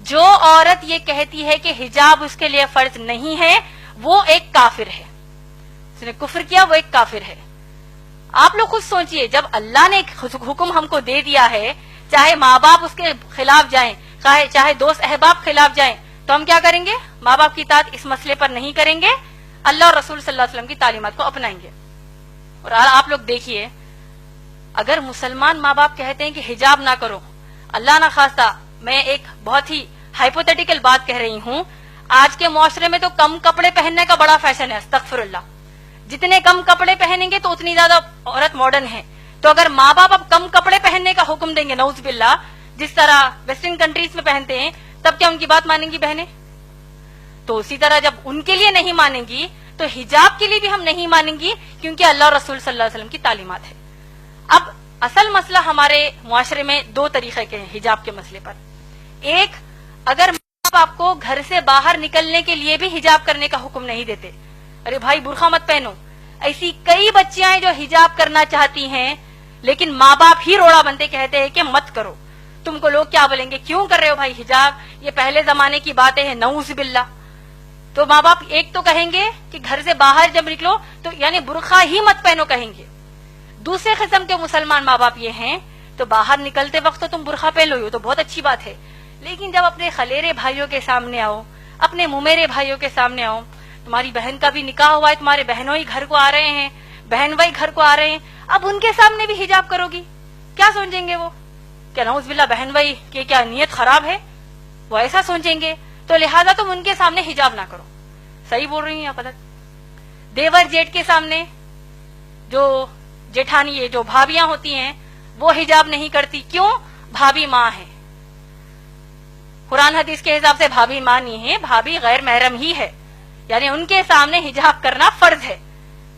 جو عورت یہ کہتی ہے کہ حجاب اس کے لیے فرض نہیں ہے وہ ایک کافر ہے، اس نے کفر کیا، وہ ایک کافر ہے۔ آپ لوگ خود سوچئے، جب اللہ نے ایک حکم ہم کو دے دیا ہے، چاہے ماں باپ اس کے خلاف جائیں، چاہے دوست احباب خلاف جائیں، تو ہم کیا کریں گے؟ ماں باپ کی اطاعت اس مسئلے پر نہیں کریں گے، اللہ اور رسول صلی اللہ علیہ وسلم کی تعلیمات کو اپنائیں گے۔ اور آپ لوگ دیکھیے، اگر مسلمان ماں باپ کہتے ہیں کہ حجاب نہ کرو، اللہ نہ خواستہ میں ایک بہت ہی ہائپوتھیٹیکل بات کہہ رہی ہوں، آج کے معاشرے میں تو کم کپڑے پہننے کا بڑا فیشن ہے، استغفر اللہ، جتنے کم کپڑے پہنیں گے تو اتنی زیادہ عورت ماڈرن ہے۔ تو اگر ماں باپ اب کم کپڑے پہننے کا حکم دیں گے، نعوذ باللہ، جس طرح ویسٹرن کنٹریز میں پہنتے ہیں، تب کیا ان کی بات مانیں گی بہنیں؟ تو اسی طرح جب ان کے لیے نہیں مانیں گی تو حجاب کے لیے بھی ہم نہیں مانیں گی، کیونکہ اللہ اور رسول صلی اللہ علیہ وسلم کی تعلیمات ہے۔ اب اصل مسئلہ ہمارے معاشرے میں دو طریقے کے ہیں حجاب کے مسئلے پر۔ ایک، اگر ماں باپ آپ کو گھر سے باہر نکلنے کے لیے بھی حجاب کرنے کا حکم نہیں دیتے، ارے بھائی برقع مت پہنو، ایسی کئی بچیاں ہیں جو حجاب کرنا چاہتی ہیں لیکن ماں باپ ہی روڑا بنتے کہتے ہیں کہ مت کرو، تم کو لوگ کیا بولیں گے، کیوں کر رہے ہو بھائی حجاب، یہ پہلے زمانے کی باتیں ہیں، نعوذ باللہ۔ تو ماں باپ ایک تو کہیں گے کہ گھر سے باہر جب نکلو تو یعنی برقع ہی مت پہنو کہیں گے۔ دوسرے قسم کے مسلمان ماں باپ یہ ہیں تو باہر نکلتے وقت تو تم برقع پہن لو، تو بہت اچھی بات ہے، لیکن جب اپنے خلیرے بھائیوں کے سامنے آؤ، اپنے ممیرے بھائیوں کے سامنے آؤ، تمہاری بہن کا بھی نکاح ہوا ہے، تمہارے بہنوں ہی گھر کو آ رہے ہیں، بہن بھائی گھر کو آ رہے ہیں، اب ان کے سامنے بھی حجاب کرو گی، کیا سوچیں گے وہ؟ کیا نعوذ باللہ بہن بھائی کی کیا نیت خراب ہے، وہ ایسا سوچیں گے، تو لہٰذا تم ان کے سامنے حجاب نہ کرو۔ صحیح بول رہی ہیں آپ غلط؟ دیور جیٹ کے سامنے جو جیٹھانی یہ جو بھابیاں ہوتی ہیں وہ حجاب نہیں کرتی، کیوں؟ بھابی ماں ہے، قرآن حدیث کے حساب سے بھابی ماں نہیں ہے، بھابی غیر محرم ہی ہے، یعنی ان کے سامنے حجاب کرنا فرض ہے۔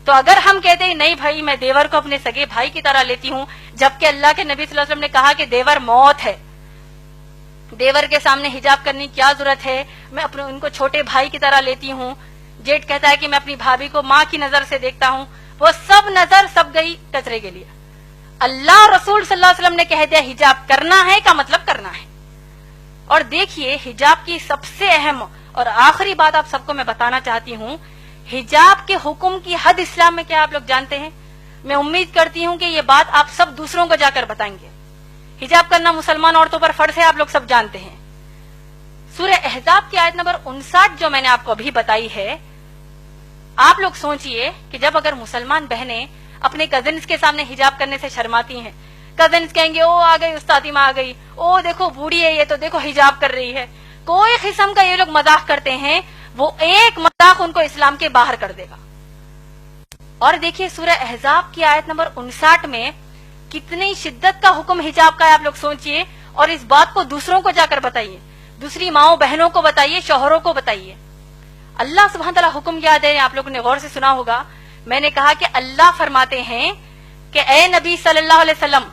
تو اگر ہم کہتے ہیں نہیں بھائی میں دیور کو اپنے سگے بھائی کی طرح لیتی ہوں، جبکہ اللہ کے نبی صلی اللہ علیہ وسلم نے کہا کہ دیور موت ہے، دیور کے سامنے حجاب کرنے کی کیا ضرورت ہے، میں اپنے ان کو چھوٹے بھائی کی طرح لیتی ہوں۔ جیٹ کہتا ہے کہ میں اپنی بھابھی کو ماں کی نظر سے دیکھتا ہوں، وہ سب نظر سب گئی کچرے کے لیے۔ اللہ اور رسول صلی اللہ علیہ وسلم نے کہہ دیا حجاب کرنا ہے کا مطلب کرنا ہے۔ اور دیکھیے حجاب کی سب سے اہم اور آخری بات آپ سب کو میں بتانا چاہتی ہوں، حجاب کے حکم کی حد اسلام میں کیا آپ لوگ جانتے ہیں؟ میں امید کرتی ہوں کہ یہ بات آپ سب دوسروں کو جا کر بتائیں گے۔ حجاب کرنا مسلمان عورتوں پر فرض ہے، آپ لوگ سب جانتے ہیں۔ سورہ احزاب کی آیت نمبر 59 جو میں نے آپ کو ابھی بتائی ہے، آپ لوگ سوچئے کہ جب اگر مسلمان بہنیں اپنے کزنز کے سامنے حجاب کرنے سے شرماتی ہیں، کزنز کہیں گے او آ گئی استادی ماں آ گئی، او دیکھو بوڑھی ہے یہ تو دیکھو حجاب کر رہی ہے، کوئی قسم کا یہ لوگ مذاق کرتے ہیں، وہ ایک مذاق ان کو اسلام کے باہر کر دے گا۔ اور دیکھیے سورہ احزاب کی آیت نمبر 59 میں کتنی شدت کا حکم حجاب کا ہے، آپ لوگ سوچئے، اور اس بات کو دوسروں کو جا کر بتائیے، دوسری ماؤں بہنوں کو بتائیے، شوہروں کو بتائیے۔ اللہ سبحانہ تعالیٰ حکم کیا دے، آپ لوگوں نے غور سے سنا ہوگا، میں نے کہا کہ اللہ فرماتے ہیں کہ اے نبی صلی اللہ علیہ وسلم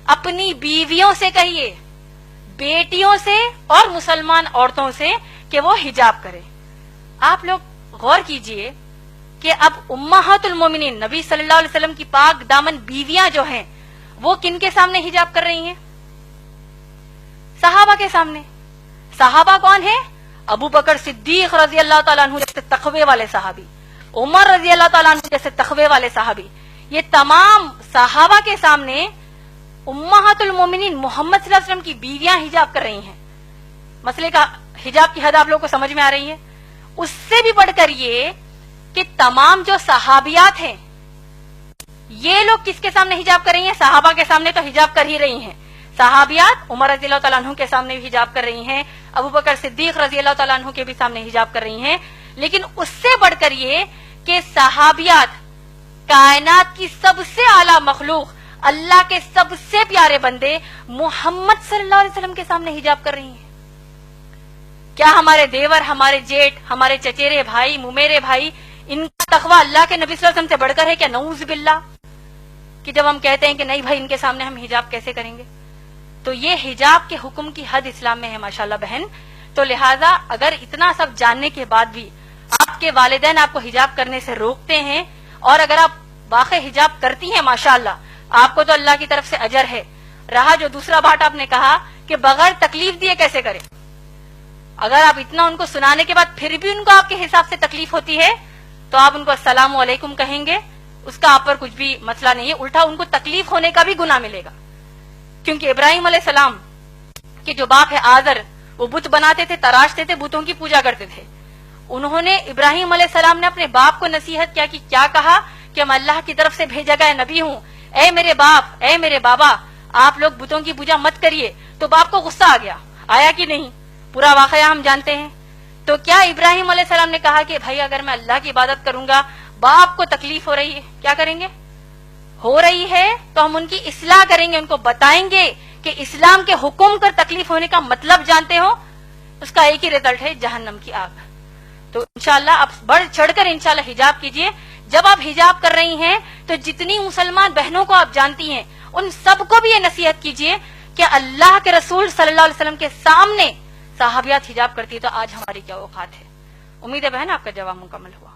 اپنی بیویوں سے کہیے، بیٹیوں سے اور مسلمان عورتوں سے کہ وہ حجاب کرے۔ آپ لوگ غور کیجئے کہ اب امہات المومنین نبی صلی اللہ علیہ وسلم کی پاک دامن بیویاں جو ہیں وہ کن کے سامنے حجاب کر رہی ہیں؟ صحابہ کے سامنے۔ صحابہ کون ہیں؟ ابو بکر صدیق رضی اللہ تعالیٰ عنہ جیسے تقوی والے صحابی، عمر رضی اللہ تعالیٰ عنہ جیسے تقوی والے صحابی، یہ تمام صحابہ کے سامنے امہات المومنین محمد صلی اللہ علیہ وسلم کی بیویاں حجاب کر رہی ہیں۔ مسئلے کا حجاب کی حد آپ لوگوں کو سمجھ میں آ رہی ہے؟ اس سے بھی بڑھ کر یہ کہ تمام جو صحابیات ہیں یہ لوگ کس کے سامنے حجاب کر رہی ہیں؟ صحابہ کے سامنے تو حجاب کر ہی رہی ہیں، صحابیات عمر رضی اللہ تعالیٰ عنہ کے سامنے بھی حجاب کر رہی ہیں، ابو بکر صدیق رضی اللہ تعالیٰ عنہ کے بھی سامنے حجاب کر رہی ہیں، لیکن اس سے بڑھ کر یہ کہ صحابیات کائنات کی سب سے اعلیٰ مخلوق اللہ کے سب سے پیارے بندے محمد صلی اللہ علیہ وسلم کے سامنے حجاب کر رہی ہیں۔ کیا ہمارے دیور، ہمارے جیٹ، ہمارے چچیرے بھائی، ممیرے بھائی، ان کا تقویٰ اللہ کے نبی صلی اللہ علیہ وسلم سے بڑھ کر ہے کیا؟ نعوذ باللہ، کہ جب ہم کہتے ہیں کہ نہیں بھائی ان کے سامنے ہم حجاب کیسے کریں گے؟ تو یہ حجاب کے حکم کی حد اسلام میں ہے ماشاءاللہ بہن۔ تو لہٰذا اگر اتنا سب جاننے کے بعد بھی آپ کے والدین آپ کو حجاب کرنے سے روکتے ہیں، اور اگر آپ واقع حجاب کرتی ہیں ماشاءاللہ آپ کو تو اللہ کی طرف سے اجر ہے۔ رہا جو دوسرا بات آپ نے کہا کہ بغیر تکلیف دیے کیسے کریں، اگر آپ اتنا ان کو سنانے کے بعد پھر بھی ان کو آپ کے حساب سے تکلیف ہوتی ہے تو آپ ان کو السلام علیکم کہیں گے، اس کا آپ پر کچھ بھی مسئلہ نہیں ہے، الٹا ان کو تکلیف ہونے کا بھی گناہ ملے گا. کیونکہ ابراہیم علیہ السلام کے جو باپ ہے آزر، وہ بت بناتے تھے، تراشتے تھے، بتوں کی پوجا کرتے تھے. انہوں نے ابراہیم علیہ السلام نے اپنے باپ کو نصیحت کیا کہا کہ میں اللہ کی طرف سے بھیجا گیا نبی ہوں، اے میرے باپ، اے میرے بابا، آپ لوگ بتوں کی پوجا مت کریے. تو باپ کو غصہ آیا کہ نہیں؟ پورا واقعہ ہم جانتے ہیں. تو کیا ابراہیم علیہ السلام نے کہا کہ بھائی اگر میں اللہ کی عبادت کروں گا، باپ کو تکلیف ہو رہی ہے، کیا کریں گے؟ ہو رہی ہے تو ہم ان کی اصلاح کریں گے، ان کو بتائیں گے کہ اسلام کے حکم کر تکلیف ہونے کا مطلب جانتے ہو، اس کا ایک ہی رزلٹ ہے جہنم کی آگ. تو انشاءاللہ آپ بڑھ چڑھ کر انشاءاللہ حجاب کیجئے. جب آپ حجاب کر رہی ہیں تو جتنی مسلمان بہنوں کو آپ جانتی ہیں ان سب کو بھی یہ نصیحت کیجئے کہ اللہ کے رسول صلی اللہ علیہ وسلم کے سامنے صحابیات حجاب کرتی ہے تو آج ہماری کیا اوقات ہے. امید ہے بہن آپ کا جواب مکمل ہوا.